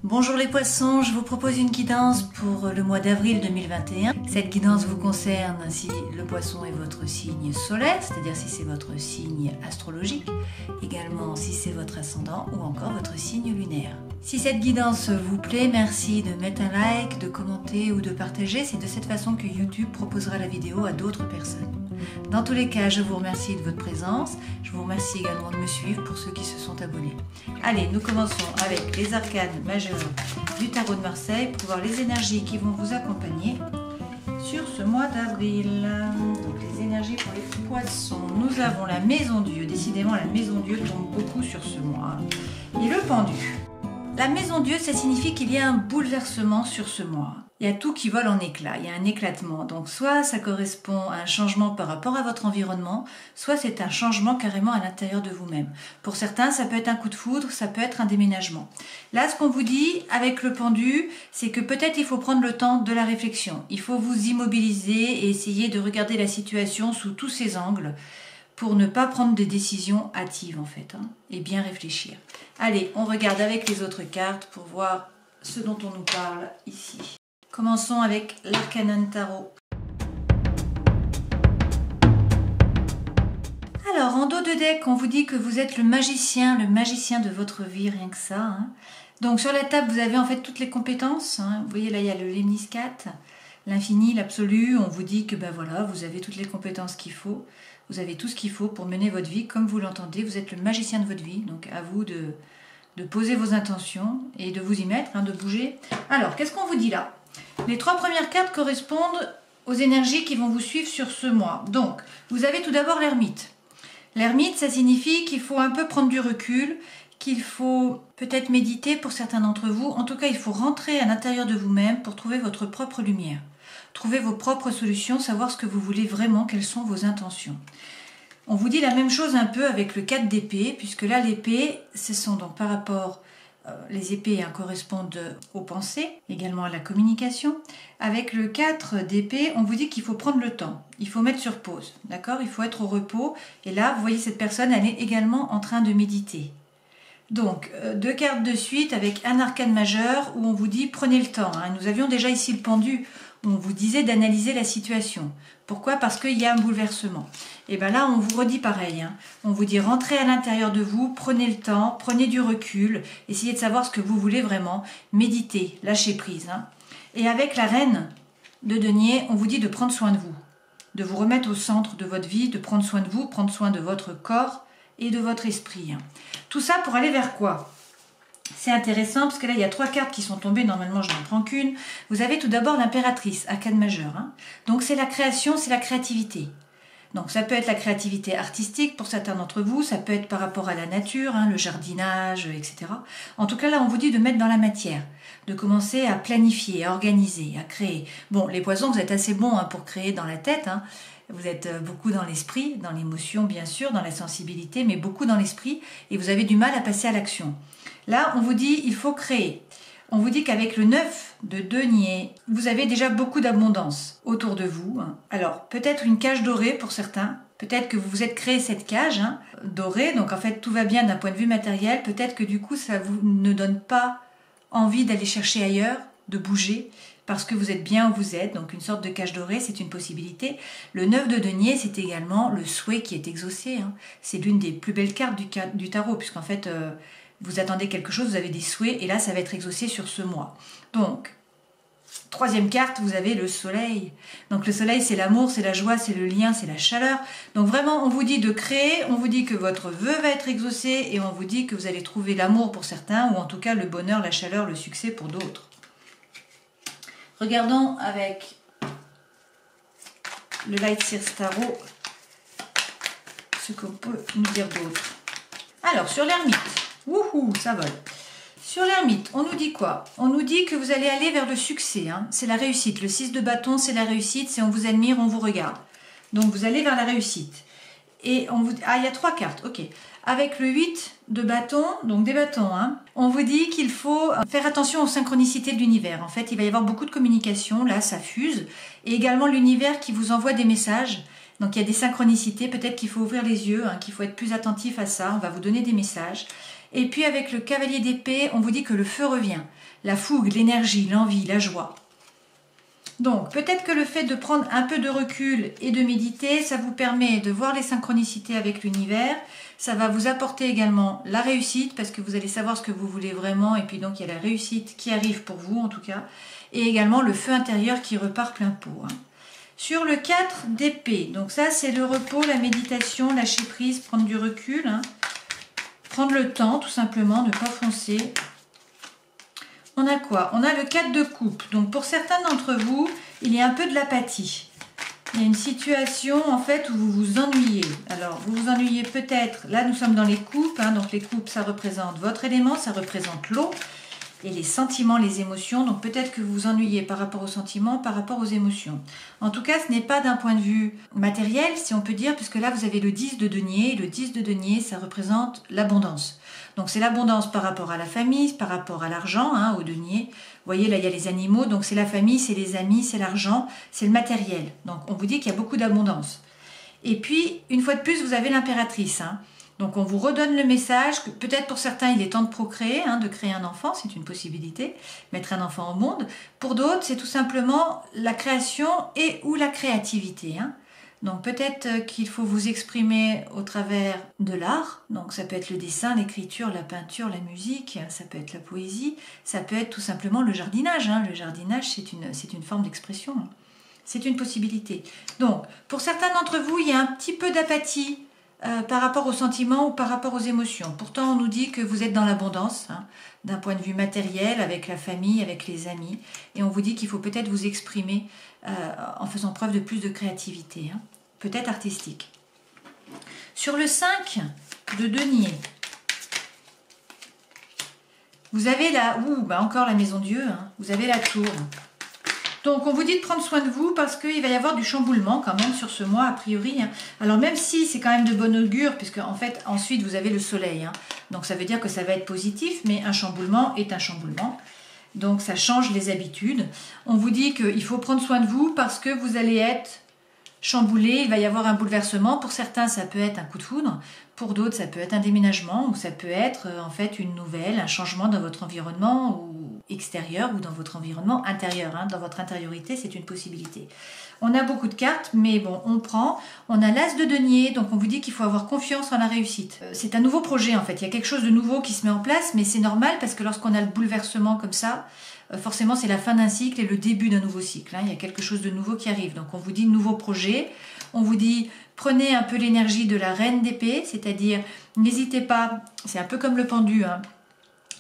Bonjour les poissons, je vous propose une guidance pour le mois d'avril 2021. Cette guidance vous concerne si le poisson est votre signe solaire, c'est-à-dire si c'est votre signe astrologique, également si c'est votre ascendant ou encore votre signe lunaire. Si cette guidance vous plaît, merci de mettre un like, de commenter ou de partager. C'est de cette façon que YouTube proposera la vidéo à d'autres personnes. Dans tous les cas, je vous remercie de votre présence. Je vous remercie également de me suivre pour ceux qui se sont abonnés. Allez, nous commençons avec les arcanes majeures du tarot de Marseille pour voir les énergies qui vont vous accompagner sur ce mois d'avril. Donc les énergies pour les poissons. Nous avons la maison Dieu. Décidément, la maison Dieu tombe beaucoup sur ce mois. Et le pendu. La maison Dieu, ça signifie qu'il y a un bouleversement sur ce mois. Il y a tout qui vole en éclats, il y a un éclatement. Donc soit ça correspond à un changement par rapport à votre environnement, soit c'est un changement carrément à l'intérieur de vous-même. Pour certains, ça peut être un coup de foudre, ça peut être un déménagement. Là, ce qu'on vous dit avec le pendu, c'est que peut-être il faut prendre le temps de la réflexion. Il faut vous immobiliser et essayer de regarder la situation sous tous ses angles pour ne pas prendre des décisions hâtives en fait, et bien réfléchir. Allez, on regarde avec les autres cartes pour voir ce dont on nous parle ici. Commençons avec l'Arcanon Tarot. Alors, en dos de deck, on vous dit que vous êtes le magicien de votre vie, rien que ça. Donc, sur la table, vous avez en fait toutes les compétences. Vous voyez, là, il y a le lemniscate, l'infini, l'absolu. On vous dit que, ben voilà, vous avez toutes les compétences qu'il faut. Vous avez tout ce qu'il faut pour mener votre vie comme vous l'entendez. Vous êtes le magicien de votre vie. Donc, à vous de poser vos intentions et de vous y mettre, de bouger. Alors, qu'est-ce qu'on vous dit là ? Les trois premières cartes correspondent aux énergies qui vont vous suivre sur ce mois. Donc, vous avez tout d'abord l'ermite. L'ermite, ça signifie qu'il faut un peu prendre du recul, qu'il faut peut-être méditer pour certains d'entre vous. En tout cas, il faut rentrer à l'intérieur de vous-même pour trouver votre propre lumière. Trouver vos propres solutions, savoir ce que vous voulez vraiment, quelles sont vos intentions. On vous dit la même chose un peu avec le 4 d'épée, puisque là, l'épée, ce sont donc par rapport... les épées correspondent aux pensées, également à la communication. Avec le 4 d'épée, on vous dit qu'il faut prendre le temps, il faut mettre sur pause, d'accord ? Il faut être au repos. Et là, vous voyez cette personne, elle est également en train de méditer. Donc, deux cartes de suite avec un arcane majeur où on vous dit prenez le temps. Nous avions déjà ici le pendu, où on vous disait d'analyser la situation. Pourquoi ? Parce qu'il y a un bouleversement. Et bien là, on vous redit pareil. On vous dit rentrez à l'intérieur de vous, prenez le temps, prenez du recul, essayez de savoir ce que vous voulez vraiment, méditez, lâchez prise. Et avec la reine de denier, on vous dit de prendre soin de vous, de vous remettre au centre de votre vie, de prendre soin de vous, prendre soin de votre corps et de votre esprit. Tout ça pour aller vers quoi ? C'est intéressant parce que là, il y a trois cartes qui sont tombées. Normalement, je n'en prends qu'une. Vous avez tout d'abord l'impératrice, arcane majeur. Donc, c'est la création, c'est la créativité. Donc, ça peut être la créativité artistique pour certains d'entre vous. Ça peut être par rapport à la nature, le jardinage, etc. En tout cas, là, on vous dit de mettre dans la matière, de commencer à planifier, à organiser, à créer. Bon, les poissons, vous êtes assez bons pour créer dans la tête. Vous êtes beaucoup dans l'esprit, dans l'émotion, bien sûr, dans la sensibilité, mais beaucoup dans l'esprit. Et vous avez du mal à passer à l'action. Là, on vous dit, il faut créer. On vous dit qu'avec le 9 de denier, vous avez déjà beaucoup d'abondance autour de vous. Alors, peut-être une cage dorée pour certains. Peut-être que vous vous êtes créé cette cage dorée. Donc, en fait, tout va bien d'un point de vue matériel. Peut-être que du coup, ça vous ne donne pas envie d'aller chercher ailleurs, de bouger, parce que vous êtes bien où vous êtes. Donc, une sorte de cage dorée, c'est une possibilité. Le 9 de denier, c'est également le souhait qui est exaucé. C'est l'une des plus belles cartes du tarot, puisqu'en fait... vous attendez quelque chose, vous avez des souhaits, et là, ça va être exaucé sur ce mois. Donc, troisième carte, vous avez le soleil. Donc, le soleil, c'est l'amour, c'est la joie, c'est le lien, c'est la chaleur. Donc, vraiment, on vous dit de créer, on vous dit que votre vœu va être exaucé, et on vous dit que vous allez trouver l'amour pour certains, ou en tout cas, le bonheur, la chaleur, le succès pour d'autres. Regardons avec le Light Seers Tarot ce qu'on peut nous dire d'autre. Alors, sur l'ermite. Wouhou, ça vole. Sur l'ermite, on nous dit quoi? On nous dit que vous allez aller vers le succès. C'est la réussite. Le 6 de bâton, c'est la réussite. C'est on vous admire, on vous regarde. Donc, vous allez vers la réussite. Et on vous... Ah, il y a trois cartes. Ok. Avec le 8 de bâton, donc des bâtons, on vous dit qu'il faut faire attention aux synchronicités de l'univers. En fait, il va y avoir beaucoup de communication. Là, ça fuse. Et également l'univers qui vous envoie des messages. Donc, il y a des synchronicités. Peut-être qu'il faut ouvrir les yeux, qu'il faut être plus attentif à ça. On va vous donner des messages. Et puis avec le cavalier d'épée, on vous dit que le feu revient. La fougue, l'énergie, l'envie, la joie. Donc, peut-être que le fait de prendre un peu de recul et de méditer, ça vous permet de voir les synchronicités avec l'univers. Ça va vous apporter également la réussite, parce que vous allez savoir ce que vous voulez vraiment, et puis donc il y a la réussite qui arrive pour vous en tout cas, et également le feu intérieur qui repart plein pot. Sur le 4 d'épée, donc ça c'est le repos, la méditation, lâcher prise, prendre du recul, prendre le temps tout simplement, ne pas foncer. On a quoi? On a le 4 de coupe. Donc pour certains d'entre vous, il y a un peu de l'apathie. Il y a une situation en fait où vous vous ennuyez. Alors vous vous ennuyez peut-être, là nous sommes dans les coupes, donc les coupes ça représente votre élément, ça représente l'eau. Et les sentiments, les émotions, donc peut-être que vous vous ennuyez par rapport aux sentiments, par rapport aux émotions. En tout cas, ce n'est pas d'un point de vue matériel, si on peut dire, puisque là, vous avez le 10 de denier, et le 10 de denier, ça représente l'abondance. Donc c'est l'abondance par rapport à la famille, par rapport à l'argent, au denier. Vous voyez, là, il y a les animaux, donc c'est la famille, c'est les amis, c'est l'argent, c'est le matériel. Donc on vous dit qu'il y a beaucoup d'abondance. Et puis, une fois de plus, vous avez l'impératrice, Donc on vous redonne le message que peut-être pour certains il est temps de procréer, de créer un enfant, c'est une possibilité, mettre un enfant au monde. Pour d'autres c'est tout simplement la création et ou la créativité. Donc peut-être qu'il faut vous exprimer au travers de l'art, donc ça peut être le dessin, l'écriture, la peinture, la musique, ça peut être la poésie, ça peut être tout simplement le jardinage. Le jardinage c'est une forme d'expression, c'est une possibilité. Donc pour certains d'entre vous il y a un petit peu d'apathie, par rapport aux sentiments ou par rapport aux émotions. Pourtant, on nous dit que vous êtes dans l'abondance, d'un point de vue matériel, avec la famille, avec les amis. Et on vous dit qu'il faut peut-être vous exprimer en faisant preuve de plus de créativité, peut-être artistique. Sur le 5 de denier, vous avez encore la maison Dieu, vous avez la tour. Donc on vous dit de prendre soin de vous parce qu'il va y avoir du chamboulement quand même sur ce mois a priori. Alors même si c'est quand même de bon augure, puisque en fait ensuite vous avez le soleil. Donc ça veut dire que ça va être positif, mais un chamboulement est un chamboulement. Donc ça change les habitudes. On vous dit qu'il faut prendre soin de vous parce que vous allez être chamboulé, il va y avoir un bouleversement. Pour certains ça peut être un coup de foudre, pour d'autres ça peut être un déménagement, ou ça peut être en fait une nouvelle, un changement dans votre environnement ou extérieur ou dans votre environnement intérieur. Dans votre intériorité, c'est une possibilité. On a beaucoup de cartes, mais bon, on prend. On a l'as de denier, donc on vous dit qu'il faut avoir confiance en la réussite. C'est un nouveau projet en fait, il y a quelque chose de nouveau qui se met en place, mais c'est normal parce que lorsqu'on a le bouleversement comme ça, forcément c'est la fin d'un cycle et le début d'un nouveau cycle. Il y a quelque chose de nouveau qui arrive. Donc on vous dit nouveau projet, on vous dit prenez un peu l'énergie de la reine d'épée, c'est-à-dire n'hésitez pas, c'est un peu comme le pendu,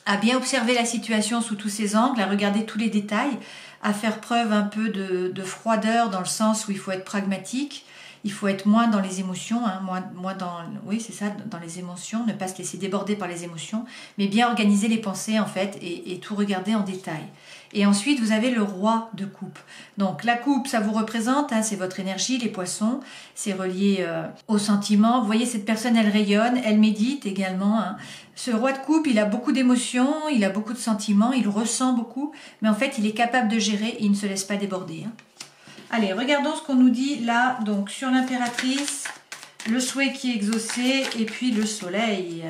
à bien observer la situation sous tous ses angles, à regarder tous les détails, à faire preuve un peu de froideur dans le sens où il faut être pragmatique, il faut être moins dans les émotions, moins dans, oui c'est ça, dans les émotions, ne pas se laisser déborder par les émotions, mais bien organiser les pensées en fait et tout regarder en détail. Et ensuite vous avez le roi de coupe. Donc la coupe ça vous représente, c'est votre énergie, les poissons, c'est relié aux sentiments. Vous voyez cette personne elle rayonne, elle médite également. Ce roi de coupe il a beaucoup d'émotions, il a beaucoup de sentiments, il ressent beaucoup, mais en fait il est capable de gérer et il ne se laisse pas déborder. Allez, regardons ce qu'on nous dit là, donc sur l'impératrice, le souhait qui est exaucé et puis le soleil.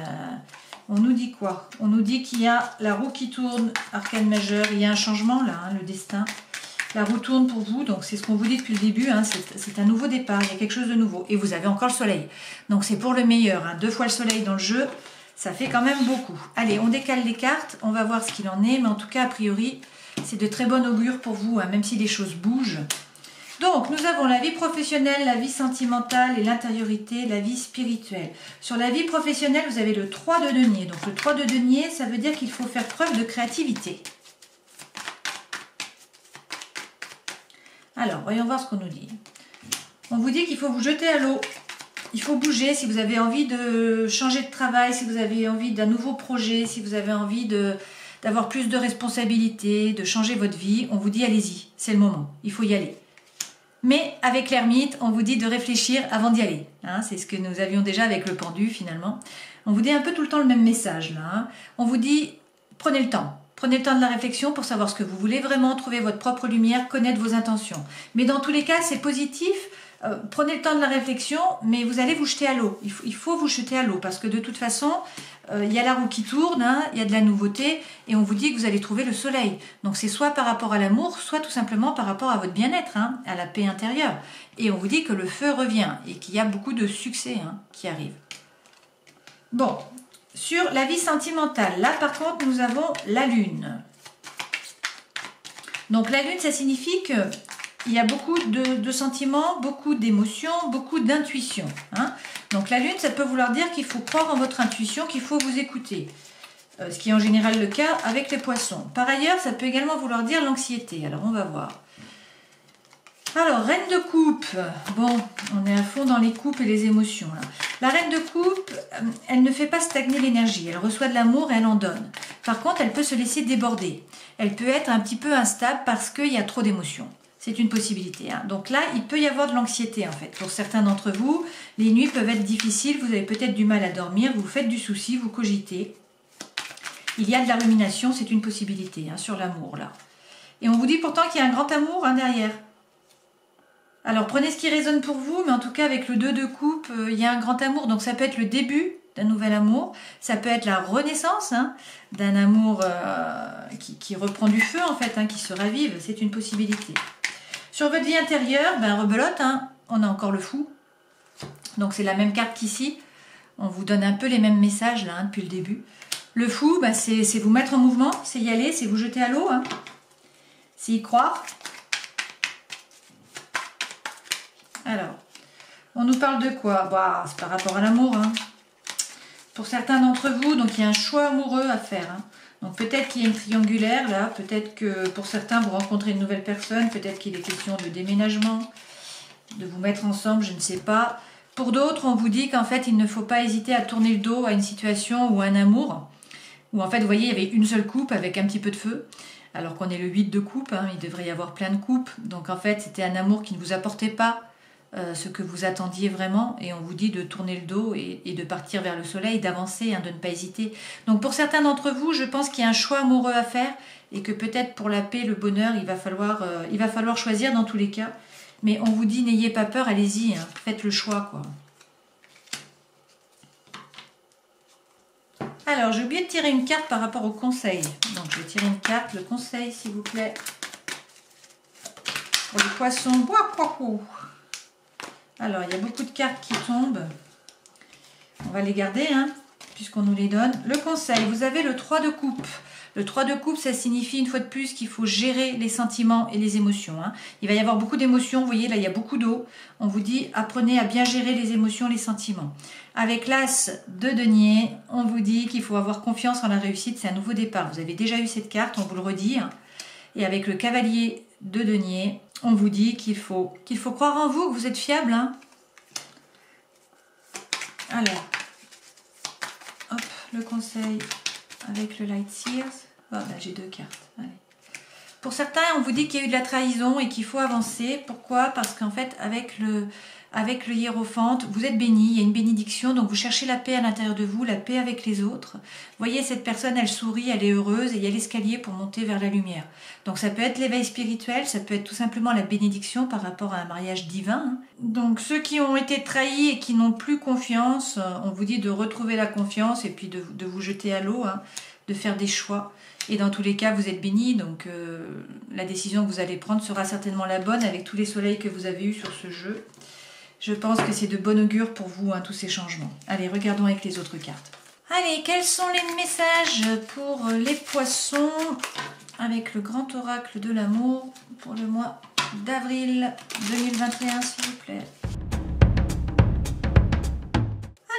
On nous dit quoi? On nous dit qu'il y a la roue qui tourne, arcane majeur, il y a un changement là, le destin. La roue tourne pour vous, donc c'est ce qu'on vous dit depuis le début, c'est un nouveau départ, il y a quelque chose de nouveau. Et vous avez encore le soleil, donc c'est pour le meilleur. 2 fois le soleil dans le jeu, ça fait quand même beaucoup. Allez, on décale les cartes, on va voir ce qu'il en est, mais en tout cas, a priori, c'est de très bon augure pour vous, même si les choses bougent. Donc, nous avons la vie professionnelle, la vie sentimentale et l'intériorité, la vie spirituelle. Sur la vie professionnelle, vous avez le 3 de denier. Donc, le 3 de denier, ça veut dire qu'il faut faire preuve de créativité. Alors, voyons voir ce qu'on nous dit. On vous dit qu'il faut vous jeter à l'eau. Il faut bouger si vous avez envie de changer de travail, si vous avez envie d'un nouveau projet, si vous avez envie d'avoir plus de responsabilités, de changer votre vie. On vous dit allez-y, c'est le moment, il faut y aller. Mais avec l'ermite, on vous dit de réfléchir avant d'y aller. C'est ce que nous avions déjà avec le pendu finalement. On vous dit un peu tout le temps le même message là. On vous dit prenez le temps. Prenez le temps de la réflexion pour savoir ce que vous voulez vraiment, trouver votre propre lumière, connaître vos intentions. Mais dans tous les cas, c'est positif prenez le temps de la réflexion, mais vous allez vous jeter à l'eau. Il faut vous jeter à l'eau parce que de toute façon, il y a la roue qui tourne, hein, il y a de la nouveauté et on vous dit que vous allez trouver le soleil. Donc c'est soit par rapport à l'amour, soit tout simplement par rapport à votre bien-être, hein, à la paix intérieure. Et on vous dit que le feu revient et qu'il y a beaucoup de succès hein, qui arrive. Bon, sur la vie sentimentale, là par contre nous avons la lune. Donc la lune, ça signifie que il y a beaucoup de sentiments, beaucoup d'émotions, beaucoup d'intuition. Hein. Donc la lune, ça peut vouloir dire qu'il faut croire en votre intuition, qu'il faut vous écouter. Ce qui est en général le cas avec les poissons. Par ailleurs, ça peut également vouloir dire l'anxiété. Alors on va voir. Alors, reine de coupe. Bon, on est à fond dans les coupes et les émotions. Là. La reine de coupe, elle ne fait pas stagner l'énergie. Elle reçoit de l'amour et elle en donne. Par contre, elle peut se laisser déborder. Elle peut être un petit peu instable parce qu'il y a trop d'émotions. C'est une possibilité. Hein. Donc là, il peut y avoir de l'anxiété en fait. Pour certains d'entre vous, les nuits peuvent être difficiles. Vous avez peut-être du mal à dormir. Vous faites du souci, vous cogitez. Il y a de la rumination, c'est une possibilité hein, sur l'amour là. Et on vous dit pourtant qu'il y a un grand amour hein, derrière. Alors prenez ce qui résonne pour vous, mais en tout cas avec le 2 de coupe, il y a un grand amour. Donc ça peut être le début d'un nouvel amour, ça peut être la renaissance hein, d'un amour qui reprend du feu en fait, hein, qui se ravive, c'est une possibilité. Sur votre vie intérieure, ben rebelote, hein, on a encore le fou. Donc c'est la même carte qu'ici. On vous donne un peu les mêmes messages là hein, depuis le début. Le fou, ben, c'est vous mettre en mouvement, c'est y aller, c'est vous jeter à l'eau. Hein. C'est y croire. Alors, on nous parle de quoi? Bah, c'est par rapport à l'amour. Hein. Pour certains d'entre vous, donc il y a un choix amoureux à faire. Hein. Donc peut-être qu'il y a une triangulaire là, peut-être que pour certains vous rencontrez une nouvelle personne, peut-être qu'il est question de déménagement, de vous mettre ensemble, je ne sais pas. Pour d'autres, on vous dit qu'en fait il ne faut pas hésiter à tourner le dos à une situation ou un amour, où en fait vous voyez il y avait une seule coupe avec un petit peu de feu, alors qu'on est le 8 de coupe, hein, il devrait y avoir plein de coupes, donc en fait c'était un amour qui ne vous apportait pas ce que vous attendiez vraiment et on vous dit de tourner le dos et de partir vers le soleil, d'avancer, hein, de ne pas hésiter. Donc pour certains d'entre vous, je pense qu'il y a un choix amoureux à faire et que peut-être pour la paix, le bonheur, il va falloir choisir dans tous les cas. Mais on vous dit n'ayez pas peur, allez-y, hein, faites le choix quoi. Alors j'ai oublié de tirer une carte par rapport au conseil. Donc je vais tirer une carte, le conseil s'il vous plaît. Pour les poissons, alors, il y a beaucoup de cartes qui tombent. On va les garder, hein, puisqu'on nous les donne. Le conseil, vous avez le 3 de coupe. Le 3 de coupe, ça signifie une fois de plus qu'il faut gérer les sentiments et les émotions. Hein. Il va y avoir beaucoup d'émotions. Vous voyez, là, il y a beaucoup d'eau. On vous dit, apprenez à bien gérer les émotions, les sentiments. Avec l'As de denier, on vous dit qu'il faut avoir confiance en la réussite. C'est un nouveau départ. Vous avez déjà eu cette carte, on vous le redit. Hein. Et avec le cavalier de denier, on vous dit qu'il faut croire en vous, que vous êtes fiable. Hein. Alors, hop, le conseil avec le Light Seers. Oh, là, j'ai 2 cartes. Allez. Pour certains, on vous dit qu'il y a eu de la trahison et qu'il faut avancer. Pourquoi? Parce qu'en fait, avec le hiérophante, vous êtes béni, il y a une bénédiction, donc vous cherchez la paix à l'intérieur de vous, la paix avec les autres. Vous voyez, cette personne, elle sourit, elle est heureuse, et il y a l'escalier pour monter vers la lumière. Donc ça peut être l'éveil spirituel, ça peut être tout simplement la bénédiction par rapport à un mariage divin. Hein. Donc ceux qui ont été trahis et qui n'ont plus confiance, on vous dit de retrouver la confiance et puis de vous jeter à l'eau, hein, de faire des choix. Et dans tous les cas, vous êtes bénis, donc la décision que vous allez prendre sera certainement la bonne avec tous les soleils que vous avez eus sur ce jeu. Je pense que c'est de bon augure pour vous, hein, tous ces changements. Allez, regardons avec les autres cartes. Allez, quels sont les messages pour les poissons avec le grand oracle de l'amour pour le mois d'avril 2021, s'il vous plaît.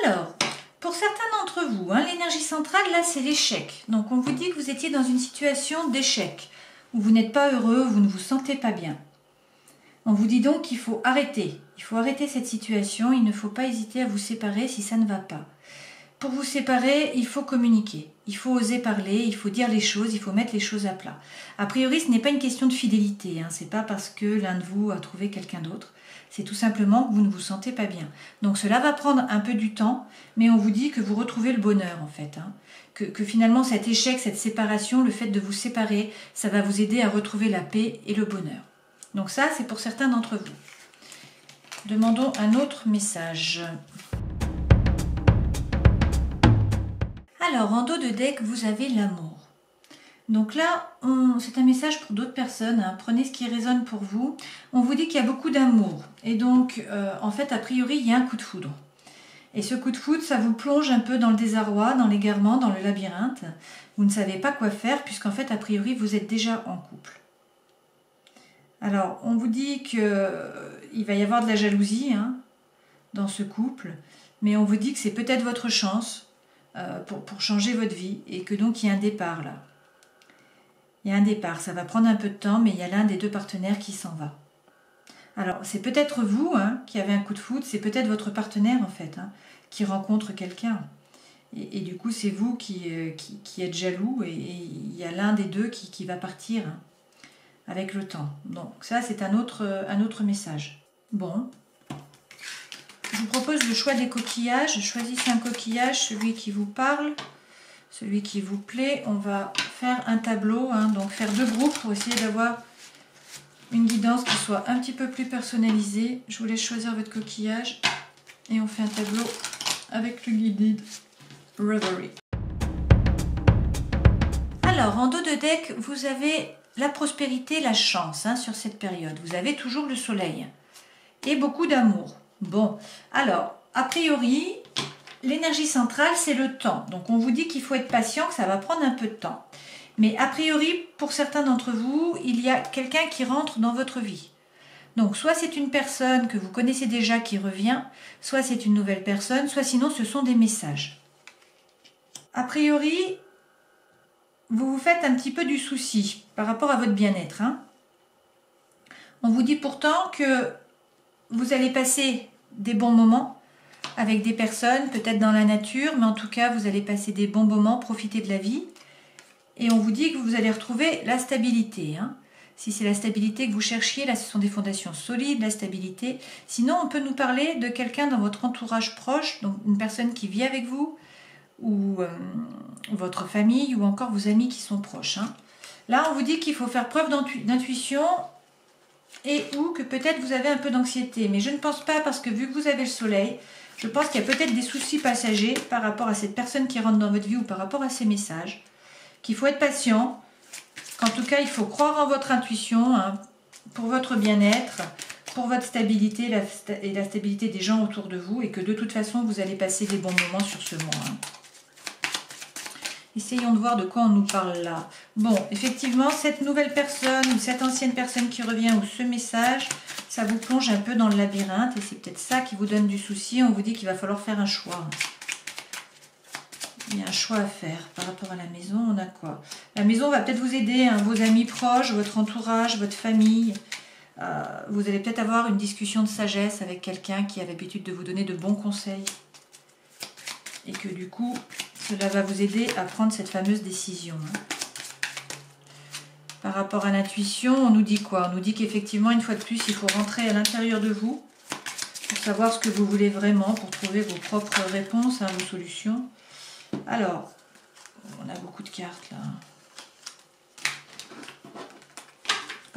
Alors, pour certains d'entre vous, hein, l'énergie centrale, là, c'est l'échec. Donc, on vous dit que vous étiez dans une situation d'échec, où vous n'êtes pas heureux, vous ne vous sentez pas bien. On vous dit donc qu'il faut arrêter. Il faut arrêter cette situation. Il ne faut pas hésiter à vous séparer si ça ne va pas. Pour vous séparer, il faut communiquer. Il faut oser parler, il faut dire les choses, il faut mettre les choses à plat. A priori, ce n'est pas une question de fidélité. Hein. Ce n'est pas parce que l'un de vous a trouvé quelqu'un d'autre. C'est tout simplement que vous ne vous sentez pas bien. Donc cela va prendre un peu du temps, mais on vous dit que vous retrouvez le bonheur en fait. Hein. Que finalement cet échec, cette séparation, le fait de vous séparer, ça va vous aider à retrouver la paix et le bonheur. Donc ça, c'est pour certains d'entre vous. Demandons un autre message. Alors, en dos de deck, vous avez l'amour. Donc là, c'est un message pour d'autres personnes. Hein. Prenez ce qui résonne pour vous. On vous dit qu'il y a beaucoup d'amour. Et donc, en fait, a priori, il y a un coup de foudre. Et ce coup de foudre, ça vous plonge un peu dans le désarroi, dans l'égarement, dans le labyrinthe. Vous ne savez pas quoi faire, puisqu'en fait, a priori, vous êtes déjà en couple. Alors, on vous dit qu'il va y avoir de la jalousie dans ce couple. Mais on vous dit que c'est peut-être votre chance pour changer votre vie. Et que donc, il y a un départ là. Il y a un départ, ça va prendre un peu de temps, mais il y a l'un des deux partenaires qui s'en va. Alors, c'est peut-être vous qui avez un coup de foudre, c'est peut-être votre partenaire en fait, qui rencontre quelqu'un. Et du coup, c'est vous qui êtes jaloux et il y a l'un des deux qui va partir avec le temps. Donc ça, c'est un autre message. Bon, je vous propose le choix des coquillages. Choisissez un coquillage, celui qui vous parle. Celui qui vous plaît, on va faire un tableau, donc faire 2 groupes pour essayer d'avoir une guidance qui soit un petit peu plus personnalisée. Je vous laisse choisir votre coquillage et on fait un tableau avec le guided Reverie. Alors, en dos de deck, vous avez la prospérité, la chance sur cette période. Vous avez toujours le soleil et beaucoup d'amour. Bon, alors, a priori... L'énergie centrale, c'est le temps. Donc, on vous dit qu'il faut être patient, que ça va prendre un peu de temps. Mais a priori, pour certains d'entre vous, il y a quelqu'un qui rentre dans votre vie. Donc, soit c'est une personne que vous connaissez déjà qui revient, soit c'est une nouvelle personne, soit sinon ce sont des messages. A priori, vous vous faites un petit peu du souci par rapport à votre bien-être. On vous dit pourtant que vous allez passer des bons moments avec des personnes, peut-être dans la nature, mais en tout cas, vous allez passer des bons moments, profiter de la vie. Et on vous dit que vous allez retrouver la stabilité. Si c'est la stabilité que vous cherchiez, là, ce sont des fondations solides, la stabilité. Sinon, on peut nous parler de quelqu'un dans votre entourage proche, donc une personne qui vit avec vous, ou votre famille, ou encore vos amis qui sont proches. Là, on vous dit qu'il faut faire preuve d'intuition et ou que peut-être vous avez un peu d'anxiété. Mais je ne pense pas, parce que vu que vous avez le soleil, je pense qu'il y a peut-être des soucis passagers par rapport à cette personne qui rentre dans votre vie ou par rapport à ces messages, qu'il faut être patient, qu'en tout cas, il faut croire en votre intuition pour votre bien-être, pour votre stabilité et la stabilité des gens autour de vous et que de toute façon, vous allez passer des bons moments sur ce mois. Essayons de voir de quoi on nous parle là. Bon, effectivement, cette nouvelle personne ou cette ancienne personne qui revient ou ce message, ça vous plonge un peu dans le labyrinthe et c'est peut-être ça qui vous donne du souci. On vous dit qu'il va falloir faire un choix. Il y a un choix à faire par rapport à la maison. On a quoi? La maison va peut-être vous aider, vos amis proches, votre entourage, votre famille. Vous allez peut-être avoir une discussion de sagesse avec quelqu'un qui a l'habitude de vous donner de bons conseils. Et que du coup... cela va vous aider à prendre cette fameuse décision. Par rapport à l'intuition, on nous dit quoi? On nous dit qu'effectivement, une fois de plus, il faut rentrer à l'intérieur de vous pour savoir ce que vous voulez vraiment, pour trouver vos propres réponses, vos solutions. Alors, on a beaucoup de cartes là.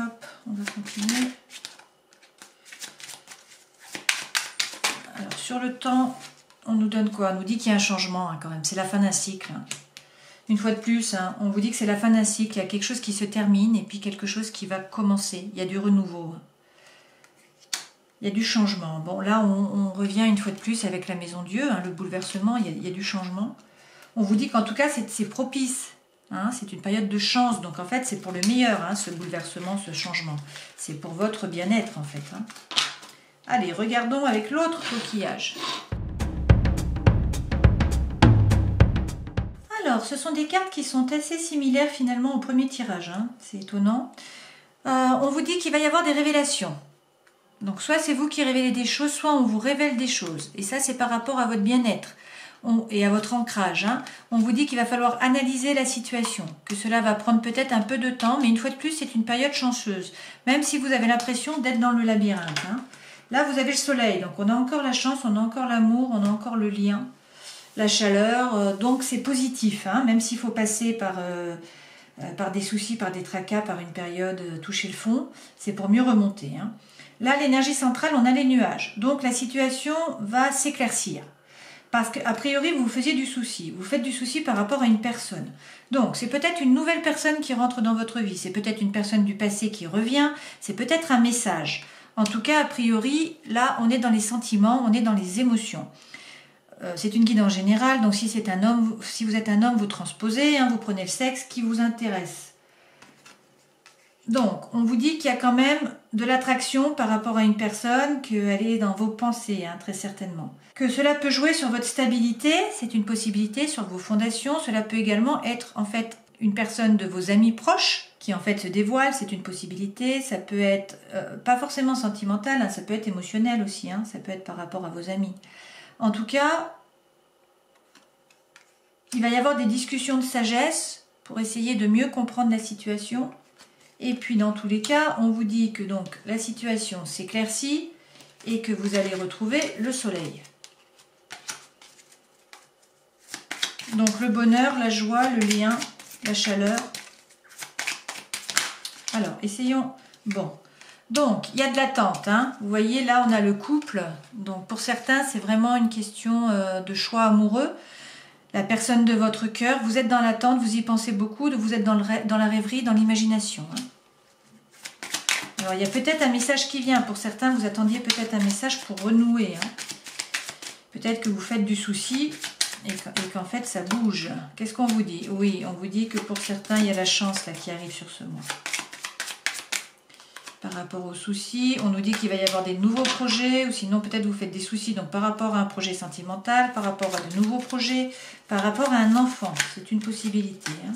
Hop, on va continuer. Alors, sur le temps... on nous donne quoi? On nous dit qu'il y a un changement quand même, c'est la fin d'un cycle. Une fois de plus, on vous dit que c'est la fin d'un cycle, il y a quelque chose qui se termine et puis quelque chose qui va commencer. Il y a du renouveau. Il y a du changement. Bon, là, on revient une fois de plus avec la Maison Dieu, le bouleversement, il y a du changement. On vous dit qu'en tout cas, c'est propice. C'est une période de chance, donc en fait, c'est pour le meilleur, ce bouleversement, ce changement. C'est pour votre bien-être, en fait. Allez, regardons avec l'autre coquillage. Alors, ce sont des cartes qui sont assez similaires finalement au premier tirage, c'est étonnant. On vous dit qu'il va y avoir des révélations. Donc, soit c'est vous qui révélez des choses, soit on vous révèle des choses. Et ça, c'est par rapport à votre bien-être et à votre ancrage. On vous dit qu'il va falloir analyser la situation, que cela va prendre peut-être un peu de temps, mais une fois de plus, c'est une période chanceuse. Même si vous avez l'impression d'être dans le labyrinthe. Là, vous avez le soleil, donc on a encore la chance, on a encore l'amour, on a encore le lien. La chaleur, donc c'est positif, même s'il faut passer par des soucis, par des tracas, par une période toucher le fond, c'est pour mieux remonter. Là, l'énergie centrale, on a les nuages. Donc, la situation va s'éclaircir. Parce qu'a priori, vous vous faisiez du souci. Vous faites du souci par rapport à une personne. Donc, c'est peut-être une nouvelle personne qui rentre dans votre vie. C'est peut-être une personne du passé qui revient. C'est peut-être un message. En tout cas, a priori, là, on est dans les sentiments, on est dans les émotions. C'est une guidance générale. Donc, si c'est un homme, si vous êtes un homme, vous transposez, hein, vous prenez le sexe qui vous intéresse. Donc, on vous dit qu'il y a quand même de l'attraction par rapport à une personne, qu'elle est dans vos pensées, hein, très certainement. Que cela peut jouer sur votre stabilité, c'est une possibilité, sur vos fondations. Cela peut également être en fait une personne de vos amis proches qui en fait se dévoile, c'est une possibilité. Ça peut être pas forcément sentimental, hein, ça peut être émotionnel aussi, hein, ça peut être par rapport à vos amis. En tout cas, il va y avoir des discussions de sagesse pour essayer de mieux comprendre la situation. Et puis dans tous les cas, on vous dit que donc la situation s'éclaircit et que vous allez retrouver le soleil. Donc le bonheur, la joie, le lien, la chaleur. Alors, essayons. Bon, donc il y a de l'attente, hein. Vous voyez, là on a le couple. Donc pour certains, c'est vraiment une question de choix amoureux. La personne de votre cœur, vous êtes dans l'attente, vous y pensez beaucoup, vous êtes dans la rêverie, dans l'imagination. Hein. Alors il y a peut-être un message qui vient. Pour certains, vous attendiez peut-être un message pour renouer. Hein. Peut-être que vous faites du souci et qu'en fait ça bouge. Qu'est-ce qu'on vous dit? Oui, on vous dit que pour certains, il y a la chance là qui arrive sur ce mois. Par rapport aux soucis, on nous dit qu'il va y avoir des nouveaux projets, ou sinon peut-être vous faites des soucis donc par rapport à un projet sentimental, par rapport à de nouveaux projets, par rapport à un enfant, c'est une possibilité. Hein.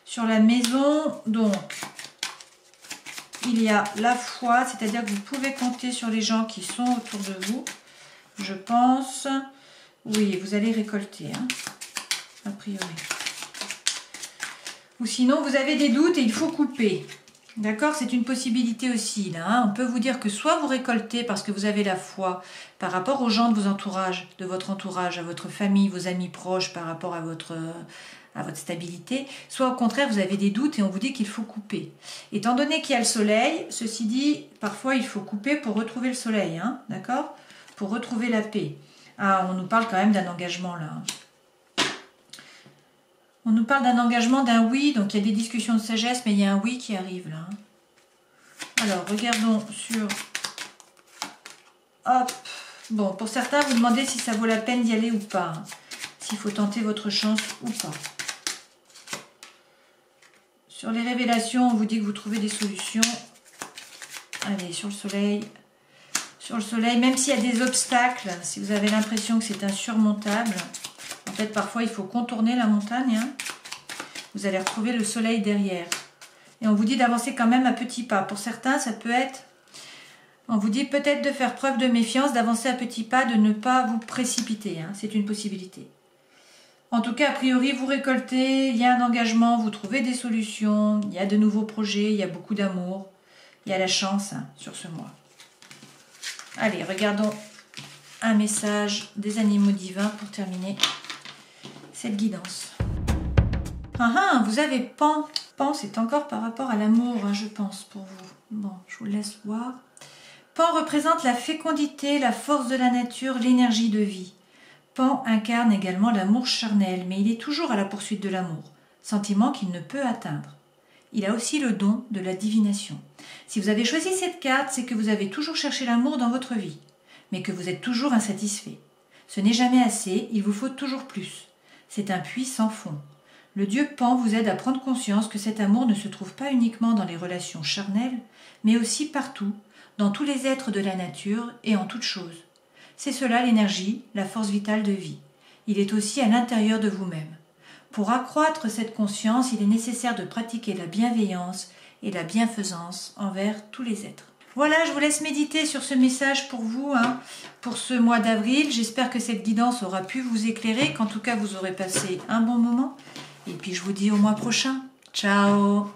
Sur la maison, donc, il y a la foi, c'est-à-dire que vous pouvez compter sur les gens qui sont autour de vous, je pense. Oui, vous allez récolter, hein, a priori. Ou sinon, vous avez des doutes et il faut couper. D'accord? C'est une possibilité aussi. Là, hein. On peut vous dire que soit vous récoltez parce que vous avez la foi par rapport aux gens de vos entourages, de votre entourage, à votre famille, vos amis proches, par rapport à votre stabilité, soit au contraire, vous avez des doutes et on vous dit qu'il faut couper. Étant donné qu'il y a le soleil, ceci dit, parfois il faut couper pour retrouver le soleil. Hein. D'accord? Pour retrouver la paix. Ah, on nous parle quand même d'un engagement là. On nous parle d'un engagement, d'un oui, donc il y a des discussions de sagesse, mais il y a un oui qui arrive là. Alors, regardons sur... Hop. Bon, pour certains, vous demandez si ça vaut la peine d'y aller ou pas. Hein. S'il faut tenter votre chance ou pas. Sur les révélations, on vous dit que vous trouvez des solutions. Allez, sur le soleil. Sur le soleil, même s'il y a des obstacles, si vous avez l'impression que c'est insurmontable... En fait, parfois, il faut contourner la montagne. Hein. Vous allez retrouver le soleil derrière. Et on vous dit d'avancer quand même à petits pas. Pour certains, ça peut être... On vous dit peut-être de faire preuve de méfiance, d'avancer à petits pas, de ne pas vous précipiter. Hein. C'est une possibilité. En tout cas, a priori, vous récoltez, il y a un engagement, vous trouvez des solutions, il y a de nouveaux projets, il y a beaucoup d'amour. Il y a la chance hein, sur ce mois. Allez, regardons un message des animaux divins pour terminer cette guidance. Vous avez Pan. Pan, c'est encore par rapport à l'amour, hein, je pense, pour vous. Bon, je vous laisse voir. Pan représente la fécondité, la force de la nature, l'énergie de vie. Pan incarne également l'amour charnel, mais il est toujours à la poursuite de l'amour, sentiment qu'il ne peut atteindre. Il a aussi le don de la divination. Si vous avez choisi cette carte, c'est que vous avez toujours cherché l'amour dans votre vie, mais que vous êtes toujours insatisfait. Ce n'est jamais assez, il vous faut toujours plus. C'est un puits sans fond. Le dieu Pan vous aide à prendre conscience que cet amour ne se trouve pas uniquement dans les relations charnelles, mais aussi partout, dans tous les êtres de la nature et en toutes choses. C'est cela l'énergie, la force vitale de vie. Il est aussi à l'intérieur de vous-même. Pour accroître cette conscience, il est nécessaire de pratiquer la bienveillance et la bienfaisance envers tous les êtres. Voilà, je vous laisse méditer sur ce message pour vous, hein, pour ce mois d'avril. J'espère que cette guidance aura pu vous éclairer, qu'en tout cas vous aurez passé un bon moment. Et puis je vous dis au mois prochain. Ciao!